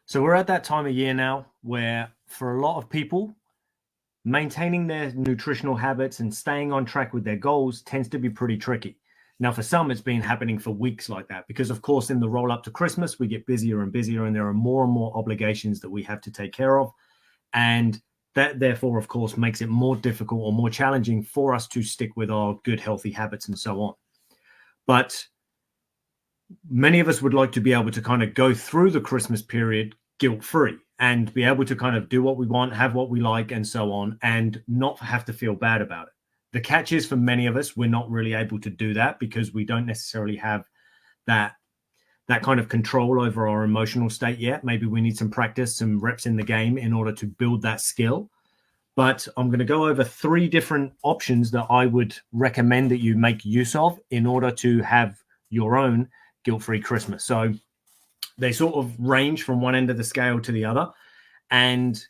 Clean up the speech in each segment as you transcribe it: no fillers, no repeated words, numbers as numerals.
So we're at that time of year now where, for a lot of people, maintaining their nutritional habits and staying on track with their goals tends to be pretty tricky. Now, for some, it's been happening for weeks like that because, of course, in the roll up to Christmas, we get busier and busier, and there are more and more obligations that we have to take care of. And that, therefore, of course, makes it more difficult or more challenging for us to stick with our good, healthy habits and so on. But many of us would like to be able to kind of go through the Christmas period guilt-free and be able to kind of do what we want, have what we like, and so on, and not have to feel bad about it. The catch is, for many of us, we're not really able to do that because we don't necessarily have that kind of control over our emotional state yet. Maybe we need some practice, some reps in the game in order to build that skill. But I'm going to go over 3 different options that I would recommend that you make use of in order to have your own guilt-free Christmas. So they sort of range from one end of the scale to the other. And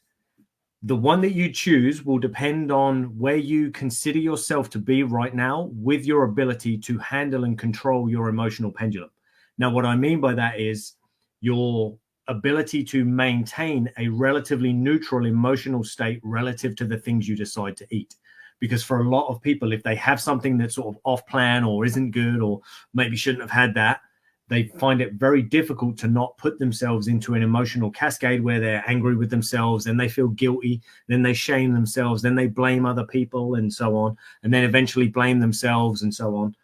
the one that you choose will depend on where you consider yourself to be right now with your ability to handle and control your emotional pendulum. Now, what I mean by that is your ability to maintain a relatively neutral emotional state relative to the things you decide to eat. Because for a lot of people, if they have something that's sort of off plan or isn't good or maybe shouldn't have had that, they find it very difficult to not put themselves into an emotional cascade where they're angry with themselves, then they feel guilty, then they shame themselves, then they blame other people and so on, and then eventually blame themselves and so on.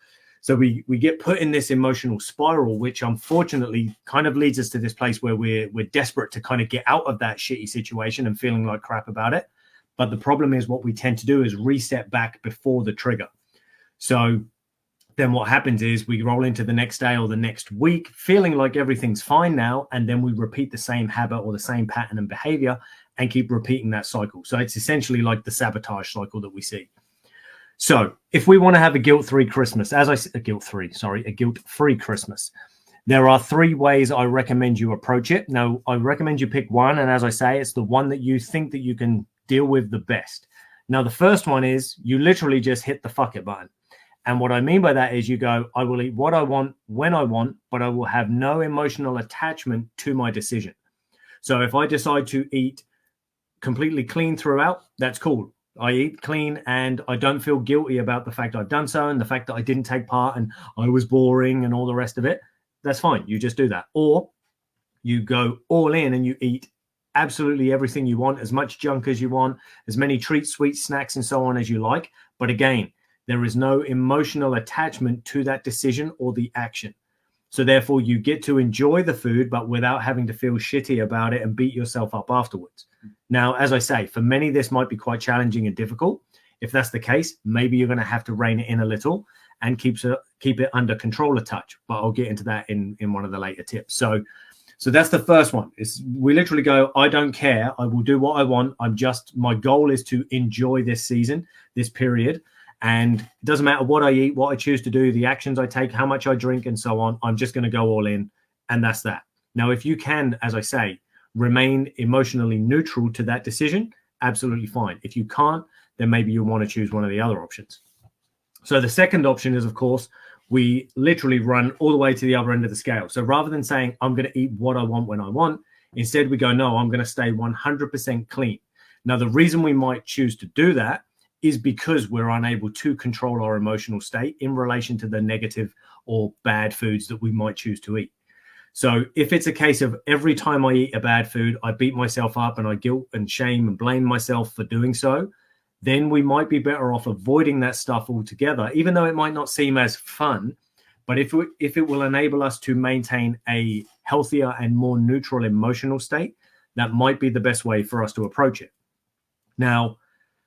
So we get put in this emotional spiral, which unfortunately kind of leads us to this place where we're desperate to kind of get out of that shitty situation and feeling like crap about it. But the problem is what we tend to do is reset back before the trigger. So then what happens is we roll into the next day or the next week feeling like everything's fine now, and then we repeat the same habit or the same pattern and behavior and keep repeating that cycle. So it's essentially like the sabotage cycle that we see. So if we want to have a guilt-free Christmas, a guilt-free Christmas, there are 3 ways I recommend you approach it. Now, I recommend you pick one, and as I say, it's the one that you think that you can deal with the best. Now, the first one is you literally just hit the fuck it button. And what I mean by that is you go, I will eat what I want when I want, but I will have no emotional attachment to my decision. So if I decide to eat completely clean throughout, that's cool. I eat clean and I don't feel guilty about the fact I've done so and the fact that I didn't take part and I was boring and all the rest of it. That's fine. You just do that. Or you go all in and you eat absolutely everything you want, as much junk as you want, as many treats, sweets, snacks, and so on as you like. But again, there is no emotional attachment to that decision or the action. So therefore, you get to enjoy the food, but without having to feel shitty about it and beat yourself up afterwards. Now, as I say, for many, this might be quite challenging and difficult. If that's the case, maybe you're going to have to rein it in a little and keep it under control a touch. But I'll get into that in one of the later tips. So that's the first one. Is we literally go, I don't care. I will do what I want. My goal is to enjoy this season, this period. And it doesn't matter what I eat, what I choose to do, the actions I take, how much I drink, and so on. I'm just going to go all in. And that's that. Now, if you can, as I say, remain emotionally neutral to that decision, absolutely fine. If you can't, then maybe you want to choose one of the other options. So the second option is, of course, we literally run all the way to the other end of the scale. So rather than saying, I'm going to eat what I want when I want, instead we go, no, I'm going to stay 100% clean. Now, the reason we might choose to do that is because we're unable to control our emotional state in relation to the negative or bad foods that we might choose to eat. So if it's a case of every time I eat a bad food, I beat myself up and I guilt and shame and blame myself for doing so, then we might be better off avoiding that stuff altogether, even though it might not seem as fun. But if it will enable us to maintain a healthier and more neutral emotional state, that might be the best way for us to approach it. Now,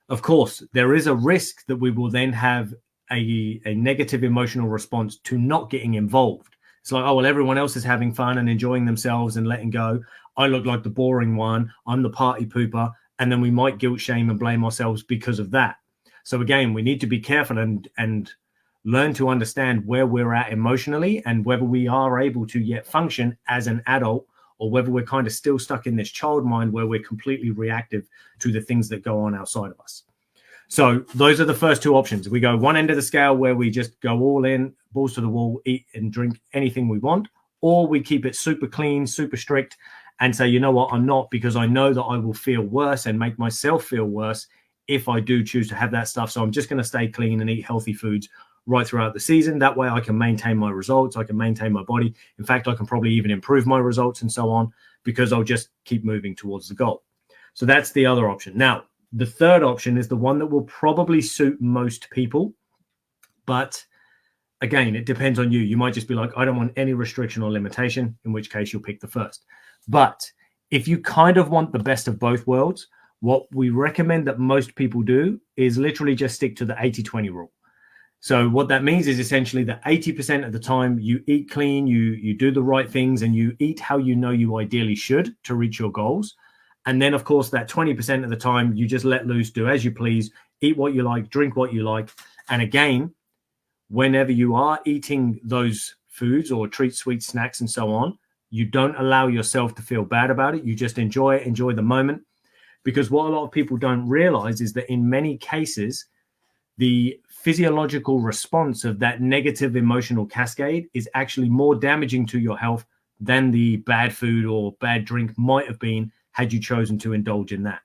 of course, there is a risk that we will then have a negative emotional response to not getting involved. It's like, oh, well, everyone else is having fun and enjoying themselves and letting go. I look like the boring one. I'm the party pooper. And then we might guilt, shame, and blame ourselves because of that. So again, we need to be careful and learn to understand where we're at emotionally and whether we are able to yet function as an adult, or whether we're kind of still stuck in this child mind where we're completely reactive to the things that go on outside of us. So those are the first 2 options. We go one end of the scale where we just go all in, balls to the wall, eat and drink anything we want, or we keep it super clean, super strict, and say, you know what, I'm not, because I know that I will feel worse and make myself feel worse if I do choose to have that stuff. So I'm just going to stay clean and eat healthy foods right throughout the season. That way I can maintain my results. I can maintain my body. In fact, I can probably even improve my results and so on, because I'll just keep moving towards the goal. So that's the other option. Now, the third option is the one that will probably suit most people. But again, it depends on you. You might just be like, I don't want any restriction or limitation, in which case you'll pick the first. But if you kind of want the best of both worlds, what we recommend that most people do is literally just stick to the 80-20 rule. So what that means is essentially that 80% of the time you eat clean, you do the right things, and you eat how you know you ideally should to reach your goals. And then, of course, that 20% of the time you just let loose, do as you please, eat what you like, drink what you like. And again, whenever you are eating those foods or treats, sweets, snacks, and so on, you don't allow yourself to feel bad about it. You just enjoy it, enjoy the moment. Because what a lot of people don't realize is that in many cases, the physiological response of that negative emotional cascade is actually more damaging to your health than the bad food or bad drink might have been had you chosen to indulge in that.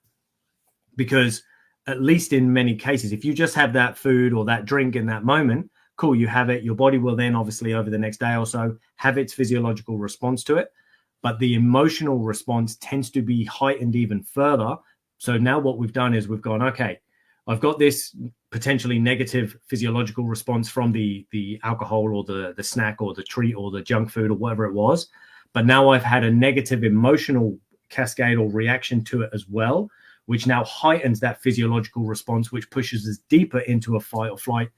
Because at least in many cases, if you just have that food or that drink in that moment, cool, you have it. Your body will then obviously over the next day or so have its physiological response to it. But the emotional response tends to be heightened even further. So now what we've done is we've gone, okay, I've got this potentially negative physiological response from the alcohol or the snack or the treat or the junk food or whatever it was. But now I've had a negative emotional cascade or reaction to it as well, which now heightens that physiological response, which pushes us deeper into a fight or flight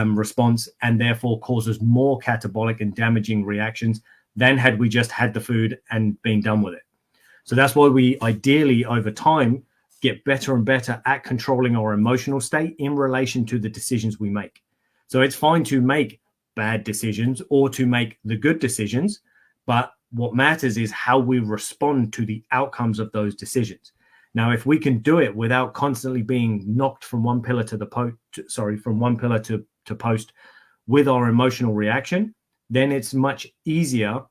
response, and therefore causes more catabolic and damaging reactions than had we just had the food and been done with it. So that's why we ideally over time get better and better at controlling our emotional state in relation to the decisions we make. So it's fine to make bad decisions or to make the good decisions, but what matters is how we respond to the outcomes of those decisions. Now, if we can do it without constantly being knocked from one pillar to from one pillar to post with our emotional reaction, then it's much easier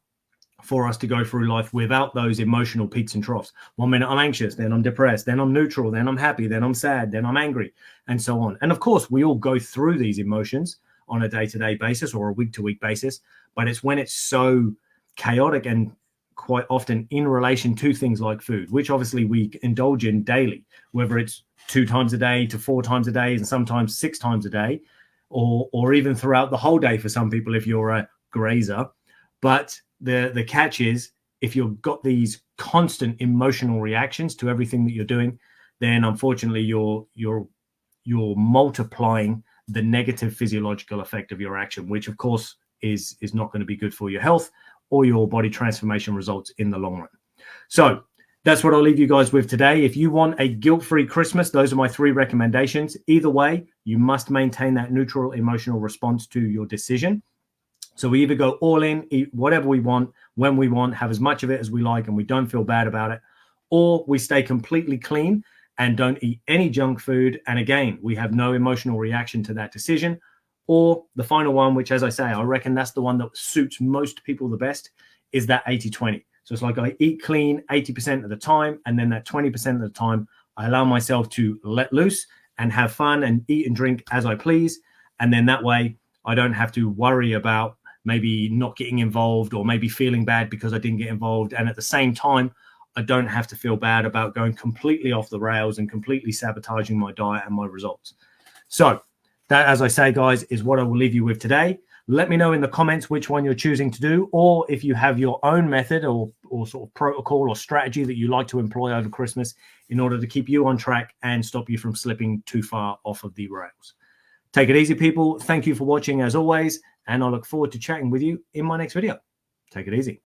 for us to go through life without those emotional peaks and troughs. 1 minute I'm anxious, then I'm depressed, then I'm neutral, then I'm happy, then I'm sad, then I'm angry, and so on. And of course, we all go through these emotions on a day-to-day basis or a week-to-week basis, but it's when it's so chaotic and quite often in relation to things like food, which obviously we indulge in daily, whether it's 2 times a day to 4 times a day and sometimes 6 times a day, or even throughout the whole day for some people if you're a grazer. But the catch is, if you've got these constant emotional reactions to everything that you're doing, then unfortunately you're multiplying the negative physiological effect of your action, which of course is not going to be good for your health or your body transformation results in the long run. So that's what I'll leave you guys with today. If you want a guilt-free Christmas, those are my 3 recommendations. Either way, you must maintain that neutral emotional response to your decision. So we either go all in, eat whatever we want, when we want, have as much of it as we like, and we don't feel bad about it, or we stay completely clean and don't eat any junk food. And again, we have no emotional reaction to that decision. Or the final one, which, as I say, I reckon that's the one that suits most people the best, is that 80-20. So it's like I eat clean 80% of the time, and then that 20% of the time, I allow myself to let loose and have fun and eat and drink as I please. And then that way, I don't have to worry about maybe not getting involved or maybe feeling bad because I didn't get involved. And at the same time, I don't have to feel bad about going completely off the rails and completely sabotaging my diet and my results. So that, as I say, guys, is what I will leave you with today. Let me know in the comments which one you're choosing to do, or if you have your own method or sort of protocol or strategy that you like to employ over Christmas in order to keep you on track and stop you from slipping too far off of the rails. Take it easy, people. Thank you for watching as always, and I look forward to chatting with you in my next video. Take it easy.